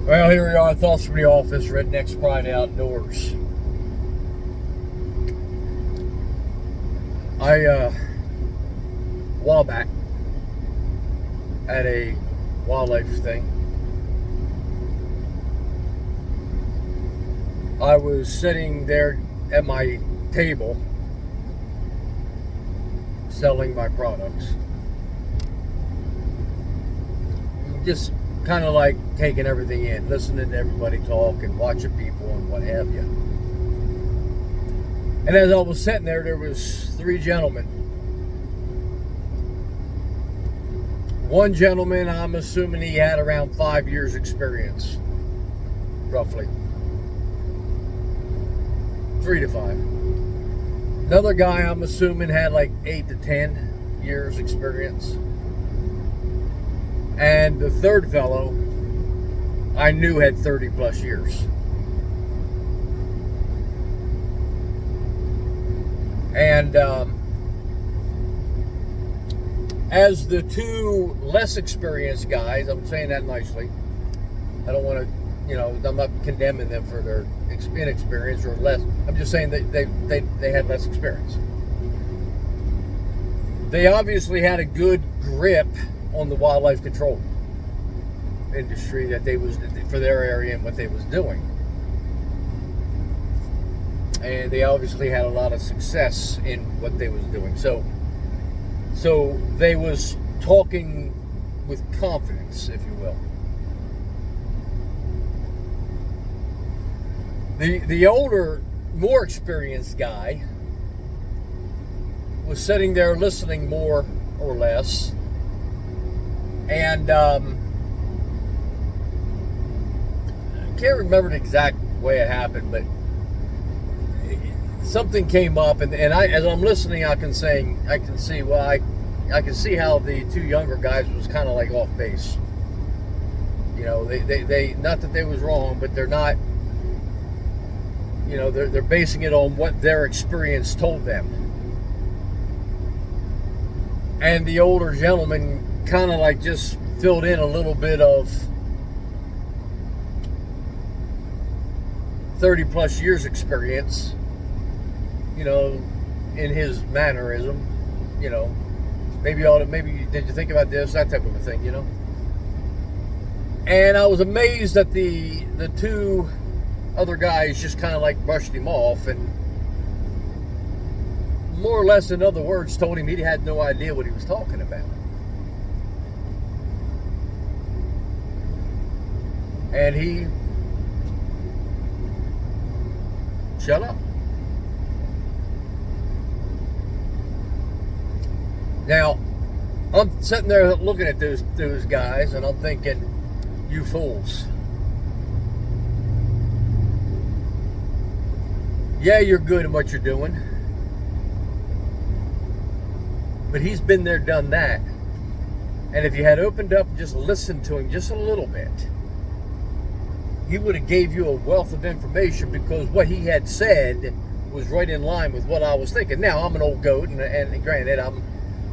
Well, here we are, Thoughts from the Office, Redneck's Pride Outdoors. A while back, at a wildlife thing, I was sitting there at my table selling my products. Just kind of like taking everything in, listening to everybody talk and watching people and what have you. And as I was sitting there was three gentlemen. One gentleman, I'm assuming he had around 5 years experience, roughly. 3 to 5. Another guy, I'm assuming, had like 8 to 10 years experience. And the third fellow, I knew had 30 plus years. And as the two less experienced guys, I'm saying that nicely. I don't want to, I'm not condemning them for their inexperience or less. I'm just saying that they had less experience. They obviously had a good grip on the wildlife control industry that they was for their area and what they was doing. And they obviously had a lot of success in what they was doing. So they was talking with confidence, if you will. The older, more experienced guy was sitting there listening more or less. And I can't remember the exact way it happened, but something came up, and as I'm listening, I can see how the two younger guys was kind of like off base. They not that they was wrong, but they're not. They're basing it on what their experience told them. And the older gentleman kind of like just filled in a little bit of 30 plus years experience, in his mannerism, maybe did you think about this, that type of a thing, And I was amazed that the two other guys just kind of like brushed him off and more or less, in other words, told him he had no idea what he was talking about. And he shut up. Now, I'm sitting there looking at those guys, and I'm thinking, you fools. Yeah, you're good at what you're doing. But he's been there, done that. And if you had opened up and just listened to him just a little bit, he would have gave you a wealth of information, because what he had said was right in line with what I was thinking. Now, I'm an old goat, and granted, I'm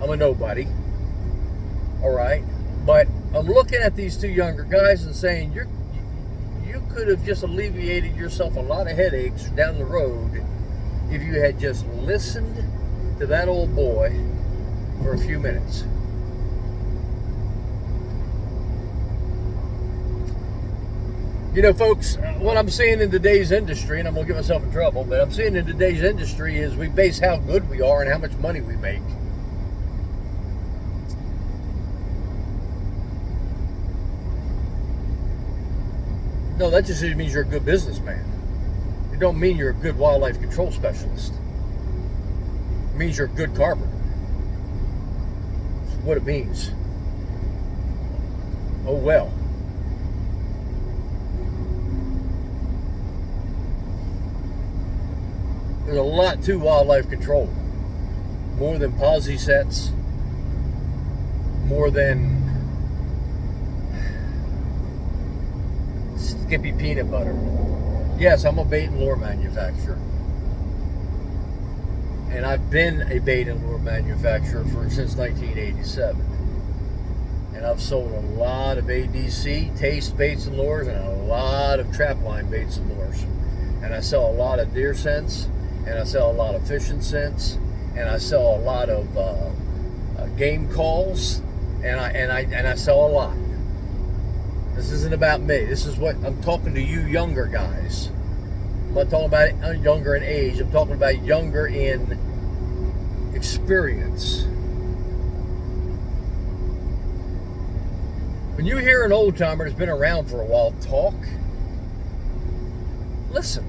a nobody. All right? But I'm looking at these two younger guys and saying, you could have just alleviated yourself a lot of headaches down the road if you had just listened to that old boy for a few minutes. Folks, what I'm seeing in today's industry, and I'm going to get myself in trouble, but I'm seeing in today's industry is we base how good we are and how much money we make. No, that just means you're a good businessman. It don't mean you're a good wildlife control specialist. It means you're a good carpenter. That's what it means. Oh well. There's a lot to wildlife control. More than posi sets. More than Skippy peanut butter. Yes, I'm a bait and lure manufacturer. And I've been a bait and lure manufacturer since 1987. And I've sold a lot of ADC, taste baits and lures, and a lot of trapline baits and lures. And I sell a lot of deer scents, and I sell a lot of fishing scents, and I sell a lot of game calls, and I sell a lot. This isn't about me. This is what I'm talking to you younger guys. I'm not talking about younger in age. I'm talking about younger in experience. When you hear an old timer that's been around for a while talk, listen.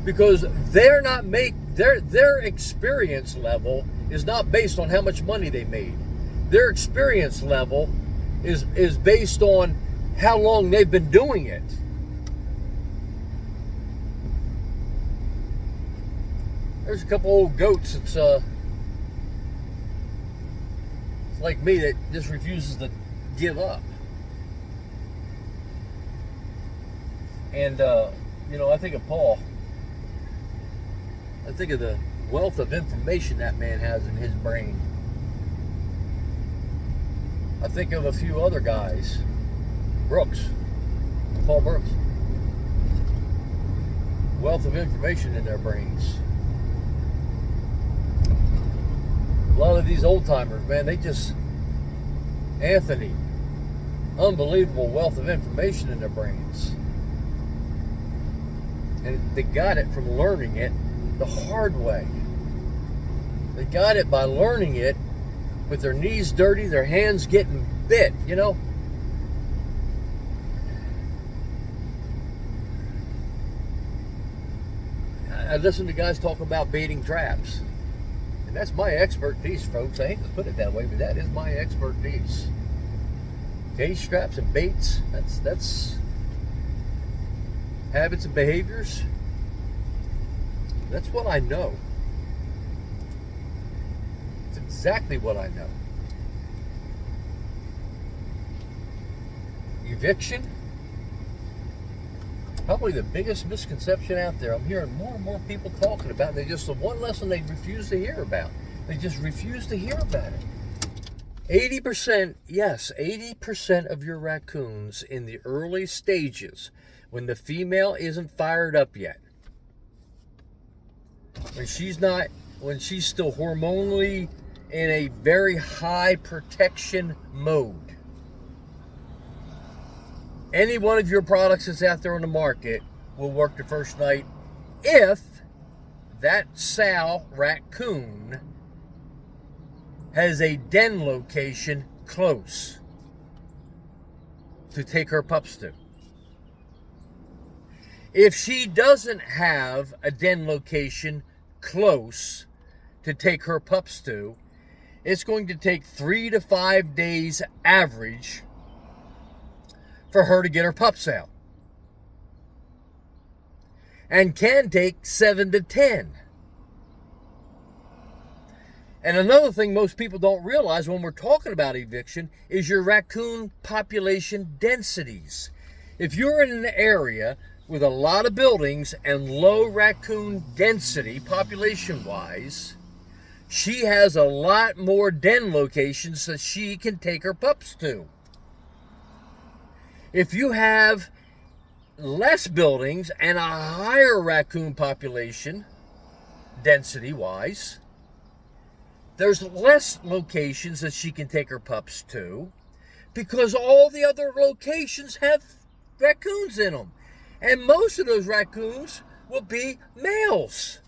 Because their experience level is not based on how much money they made. Their experience level is based on how long they've been doing it. There's a couple old goats that's like me that just refuses to give up. And I think of Paul. I think of the wealth of information that man has in his brain. I think of a few other guys. Paul Brooks. Wealth of information in their brains. A lot of these old timers, man, Anthony, unbelievable wealth of information in their brains. And they got it from learning it the hard way. They got it by learning it with their knees dirty, their hands getting bit, I listen to guys talk about baiting traps. And that's my expertise, folks. I hate to put it that way, but that is my expertise. Cage traps and baits, that's habits and behaviors. That's what I know. It's exactly what I know. Eviction, probably the biggest misconception out there. I'm hearing more and more people talking about it. The one lesson they refuse to hear about. They just refuse to hear about it. 80%, yes, 80% of your raccoons in the early stages, when the female isn't fired up yet, when she's still hormonally in a very high protection mode, any one of your products that's out there on the market will work the first night if that sow raccoon has a den location close to take her pups to. If she doesn't have a den location close to take her pups to, it's going to take 3 to 5 days average for her to get her pups out. And can take 7 to 10. And another thing most people don't realize when we're talking about eviction is your raccoon population densities. If you're in an area with a lot of buildings and low raccoon density population-wise, she has a lot more den locations that she can take her pups to. If you have less buildings and a higher raccoon population density-wise, there's less locations that she can take her pups to because all the other locations have raccoons in them. And most of those raccoons will be males.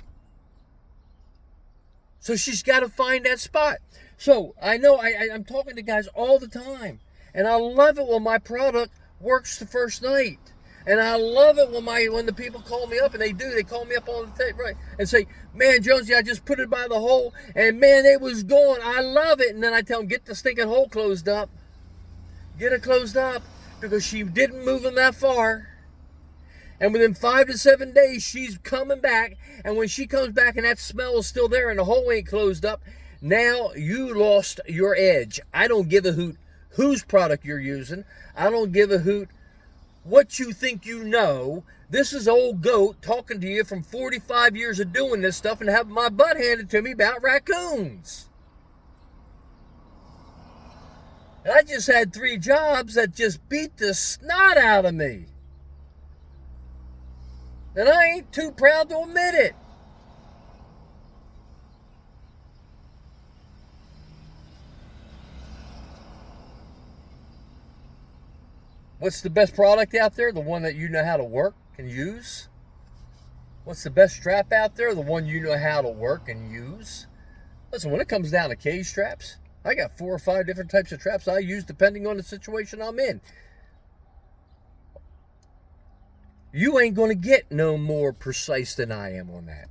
So she's got to find that spot. So I know I'm talking to guys all the time. And I love it when my product works the first night. And I love it when the people call me up, and they call me up all the time, right, and say, man, Jonesy, I just put it by the hole, and man, it was gone. I love it. And then I tell them, get the stinking hole closed up. Get it closed up, because she didn't move them that far. And within 5 to 7 days, she's coming back. And when she comes back and that smell is still there and the hole ain't closed up, now you lost your edge. I don't give a hoot whose product you're using. I don't give a hoot what you think you know. This is old goat talking to you from 45 years of doing this stuff and having my butt handed to me about raccoons. And I just had 3 jobs that just beat the snot out of me. And I ain't too proud to admit it. What's the best product out there? The one that you know how to work and use? What's the best strap out there? The one you know how to work and use? Listen, when it comes down to cage straps, I got 4 or 5 different types of traps I use depending on the situation I'm in. You ain't going to get no more precise than I am on that.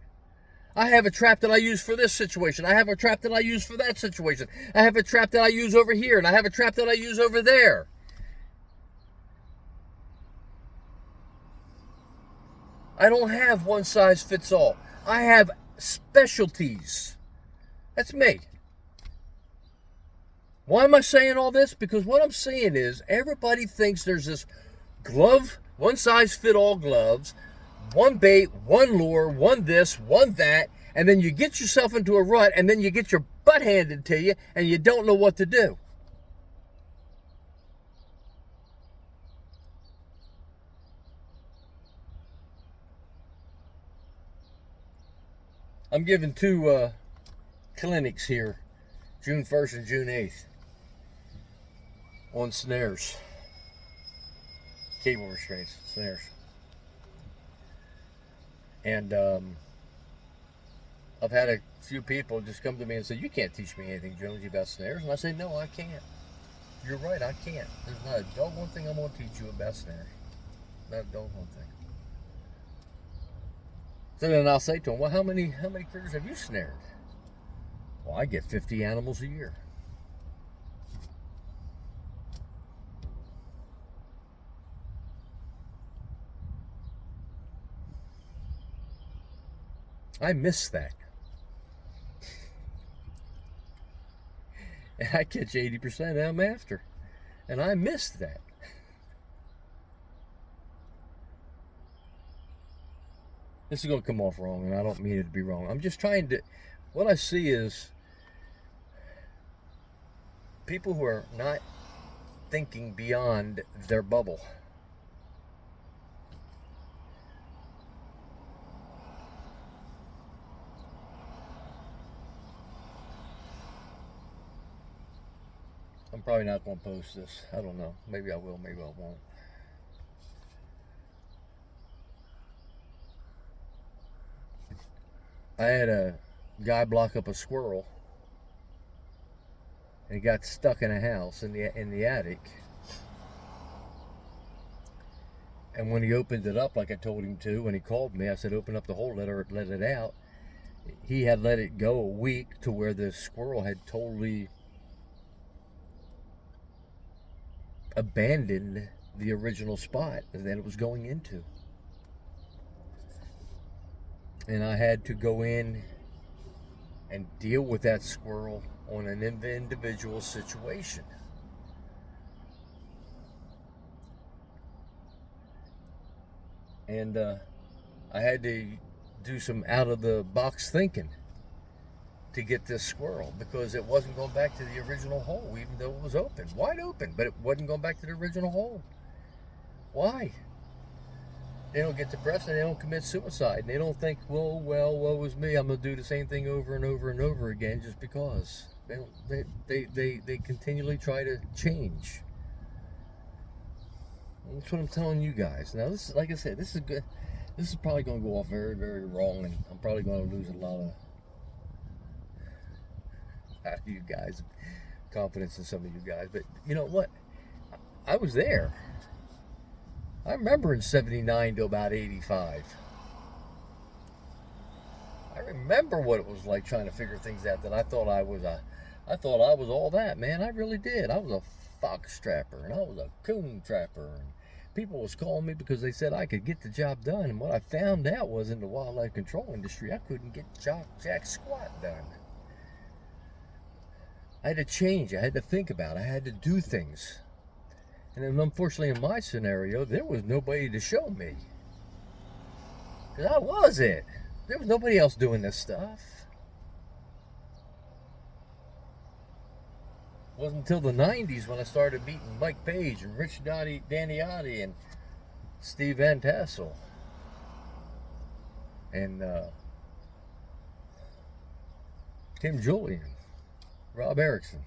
I have a trap that I use for this situation. I have a trap that I use for that situation. I have a trap that I use over here, and I have a trap that I use over there. I don't have one size fits all. I have specialties. That's me. Why am I saying all this? Because what I'm saying is everybody thinks there's this glove, one size fit all gloves, one bait, one lure, one this, one that, and then you get yourself into a rut, and then you get your butt handed to you, and you don't know what to do. I'm giving 2 clinics here, June 1st and June 8th, on snares, cable restraints, snares. And I've had a few people just come to me and say, "You can't teach me anything, Jonesy, about snares." And I say, "No, I can't. You're right, I can't. There's not a doggone thing I'm going to teach you about snares. Not a doggone thing." So then I'll say to them, "Well, how many critters have you snared?" "Well, I get 50 animals a year." I miss that. And I catch 80% of them after. And I miss that. This is going to come off wrong, and I don't mean it to be wrong. I'm just trying to... What I see is people who are not thinking beyond their bubble. I'm probably not going to post this. I don't know. Maybe I will, maybe I won't. I had a guy block up a squirrel, and he got stuck in a house in the attic. And when he opened it up, like I told him to, when he called me, I said, "Open up the hole, let it out." He had let it go a week to where the squirrel had totally abandoned the original spot that it was going into. And I had to go in and deal with that squirrel on an individual situation. And I had to do some out of the box thinking to get this squirrel, because it wasn't going back to the original hole, even though it was open, wide open, but it wasn't going back to the original hole. Why? They don't get depressed and they don't commit suicide. And they don't think, well, woe was me. I'm going to do the same thing over and over and over again just because. They continually try to change. That's what I'm telling you guys. Now, this is, like I said, this is good. This is probably going to go off very, very wrong, and I'm probably going to lose a lot of you guys, confidence in some of you guys. But you know what? I was there. I remember in 79 to about 85. I remember what it was like trying to figure things out, that I thought I was all that, man. I really did. I was a fox trapper, and I was a coon trapper, and people was calling me because they said I could get the job done. And what I found out was, in the wildlife control industry, I couldn't get jack squat done. I had to change. I had to think about it. I had to do things. And then, unfortunately, in my scenario, there was nobody to show me. Because I was it. There was nobody else doing this stuff. wasn't until the 90s when I started meeting Mike Page and Rich Daniotti and Steve Van Tassel and Tim Julian, Rob Erickson,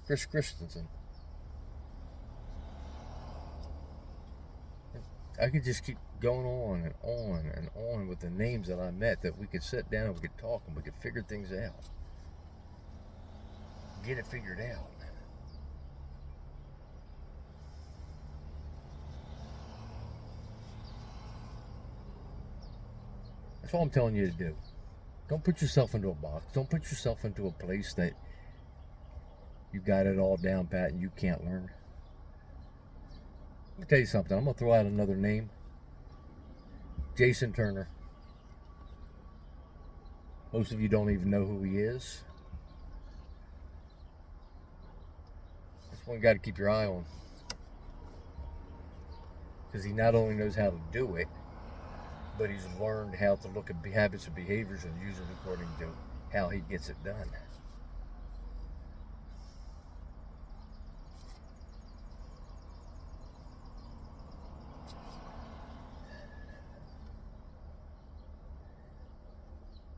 Chris Christensen. I could just keep going on and on and on with the names that I met, that we could sit down and we could talk and we could figure things out. Get it figured out. That's all I'm telling you to do. Don't put yourself into a box. Don't put yourself into a place that you got it all down pat and you can't learn. Let me tell you something. I'm going to throw out another name. Jason Turner. Most of you don't even know who he is. That's one guy to keep your eye on. Because he not only knows how to do it, but he's learned how to look at habits and behaviors and use it according to how he gets it done.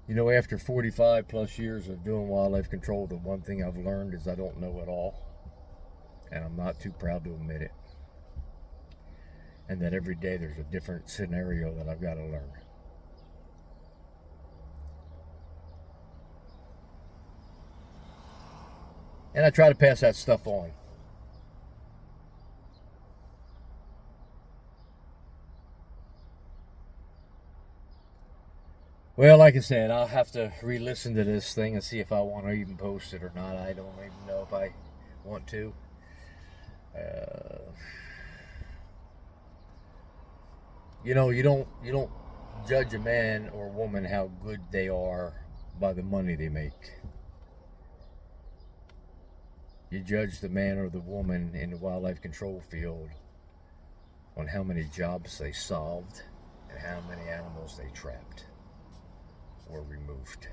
You know, after 45 plus years of doing wildlife control, the one thing I've learned is I don't know it all. And I'm not too proud to admit it. And that every day there's a different scenario that I've got to learn. And I try to pass that stuff on. Well, like I said, I'll have to re-listen to this thing and see if I want to even post it or not. I don't even know if I want to. You know, you don't judge a man or woman how good they are by the money they make. You judge the man or the woman in the wildlife control field on how many jobs they solved and how many animals they trapped or removed.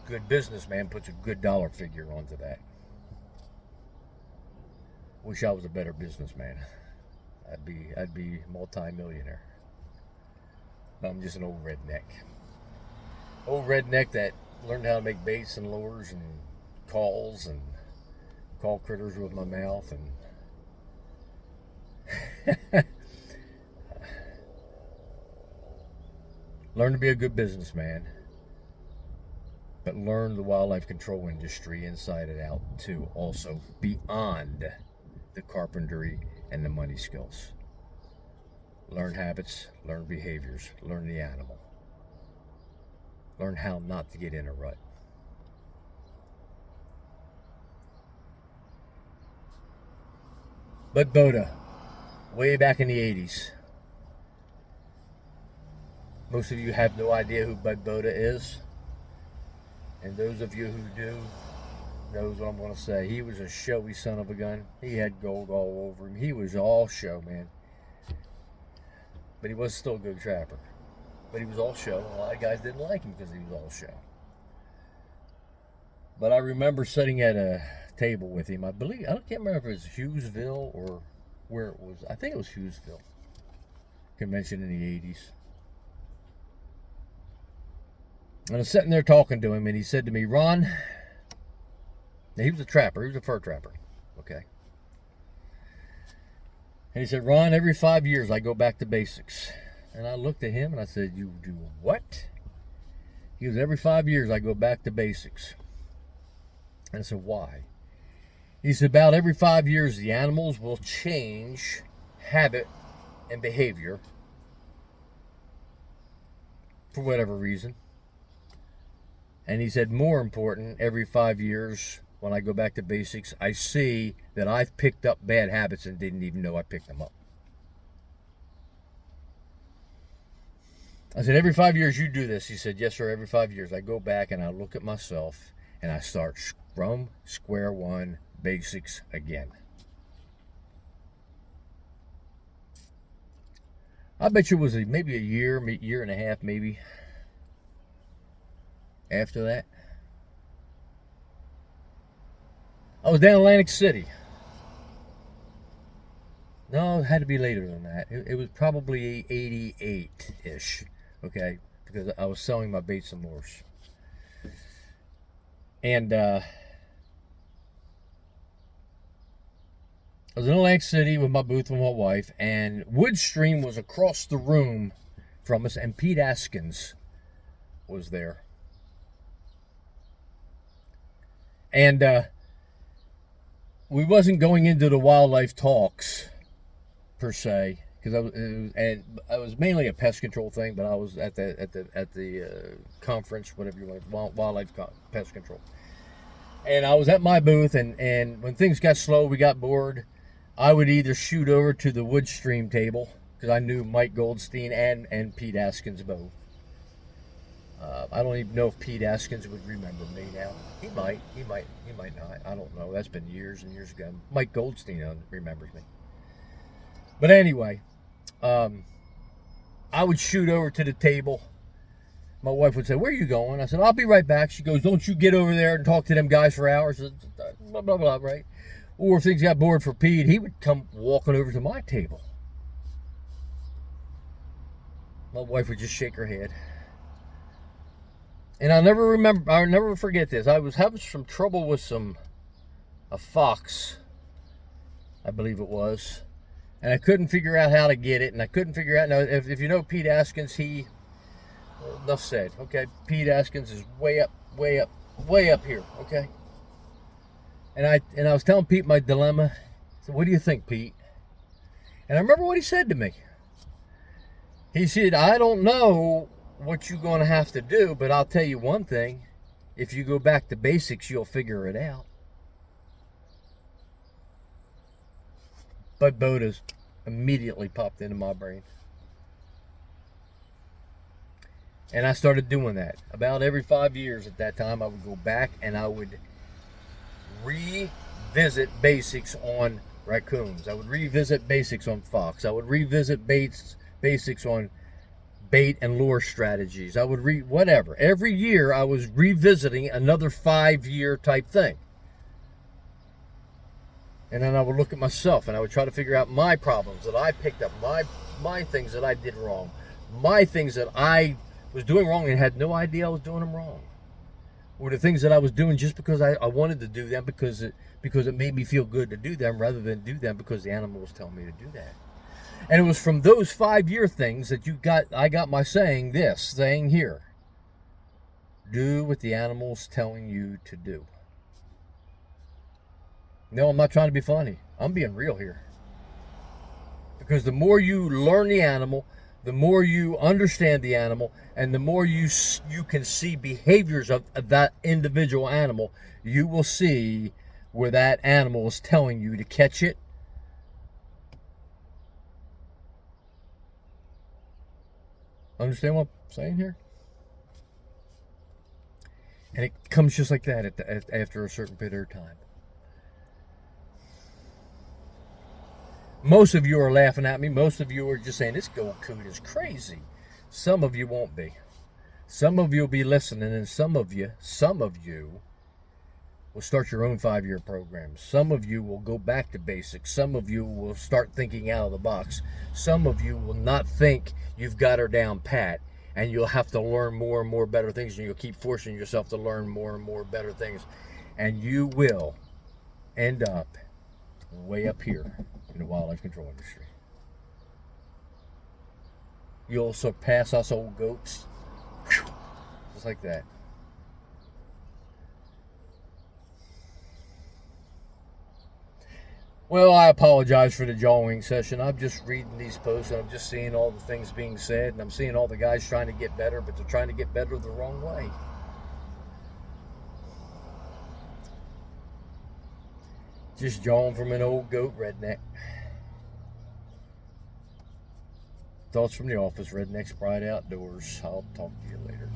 Good businessman puts a good dollar figure onto that. Wish I was a better businessman. I'd be multi-millionaire. But I'm just an old redneck. Old redneck that learned how to make baits and lures and calls and call critters with my mouth and learn to be a good businessman, but learn the wildlife control industry inside and out too, also beyond the carpentry and the money skills. Learn habits, learn behaviors, learn the animal. Learn how not to get in a rut. Bud Boda, way back in the 80s. Most of you have no idea who Bud Boda is. And those of you who do knows what I'm going to say. He was a showy son of a gun. He had gold all over him. He was all show, man. But he was still a good trapper. But he was all show. A lot of guys didn't like him because he was all show. But I remember sitting at a table with him. I can't remember if it was Hughesville or where it was. I think it was Hughesville convention in the 80s. And I was sitting there talking to him, and he said to me, Ron, now he was a trapper. He was a fur trapper. Okay. And he said, Ron, every 5 years I go back to basics. And I looked at him and I said, you do what? He goes, every 5 years I go back to basics. And I said, why? He said, about every 5 years the animals will change habit and behavior for whatever reason. And he said, more important, every 5 years when I go back to basics, I see that I've picked up bad habits and didn't even know I picked them up. I said, every 5 years you do this? He said, yes, sir, every 5 years. I go back and I look at myself and I start from square one, basics again. I bet you it was maybe a year and a half, maybe, after that. I was down in Atlantic City. No, it had to be later than that. It was probably 88-ish, okay? Because I was selling my baits and lures. And I was in Atlantic City with my booth with my wife, and Woodstream was across the room from us, and Pete Askins was there. And we wasn't going into the wildlife talks per se, because it was mainly a pest control thing, but I was at the conference, whatever you want, wildlife pest control. And I was at my booth, and when things got slow, we got bored. I would either shoot over to the Woodstream table, because I knew Mike Goldstein and Pete Askins both. I don't even know if Pete Askins would remember me now. He might not. I don't know. That's been years and years ago. Mike Goldstein remembers me. But anyway, I would shoot over to the table. My wife would say, "Where are you going?" I said, "I'll be right back." She goes, "Don't you get over there and talk to them guys for hours." Blah, blah, blah, right? Or if things got bored for Pete, he would come walking over to my table. My wife would just shake her head. And I'll never forget this. I was having some trouble with a fox, I believe it was. And I couldn't figure out how to get it. And I couldn't figure out, now if you know Pete Askins, enough said, okay? Pete Askins is way up here, okay? And I was telling Pete my dilemma. I said, "What do you think, Pete?" And I remember what he said to me. He said, "I don't know what you're going to have to do, but I'll tell you one thing. If you go back to basics, you'll figure it out." But Bodas immediately popped into my brain. And I started doing that. About every 5 years at that time, I would go back and I would revisit basics on raccoons. I would revisit basics on fox. I would revisit basics on bait and lure strategies. I would whatever. Every year I was revisiting another 5-year type thing. And then I would look at myself and I would try to figure out my problems that I picked up, my things that I did wrong, my things that I was doing wrong and had no idea I was doing them wrong. Or the things that I was doing just because I wanted to do them because it made me feel good to do them rather than do them because the animal was telling me to do that. And it was from those 5-year things that I got my saying here. Do what the animal's telling you to do. No, I'm not trying to be funny. I'm being real here. Because the more you learn the animal, the more you understand the animal, and the more you can see behaviors of that individual animal, you will see where that animal is telling you to catch it. Understand what I'm saying here? And it comes just like that after a certain period of time. Most of you are laughing at me. Most of you are just saying, "This gold coon is crazy." Some of you won't be. Some of you will be listening, and some of you will start your own 5-year programs. Some of you will go back to basics. Some of you will start thinking out of the box. Some of you will not think you've got her down pat, and you'll have to learn more and more better things, and you'll keep forcing yourself to learn more and more better things, and you will end up way up here in the wildlife control industry. You'll surpass us old goats. Just like that. Well, I apologize for the jawing session. I'm just reading these posts and I'm just seeing all the things being said, and I'm seeing all the guys trying to get better, but they're trying to get better the wrong way. Just jawing from an old goat redneck. Thoughts from the office, Redneck's Pride Outdoors. I'll talk to you later.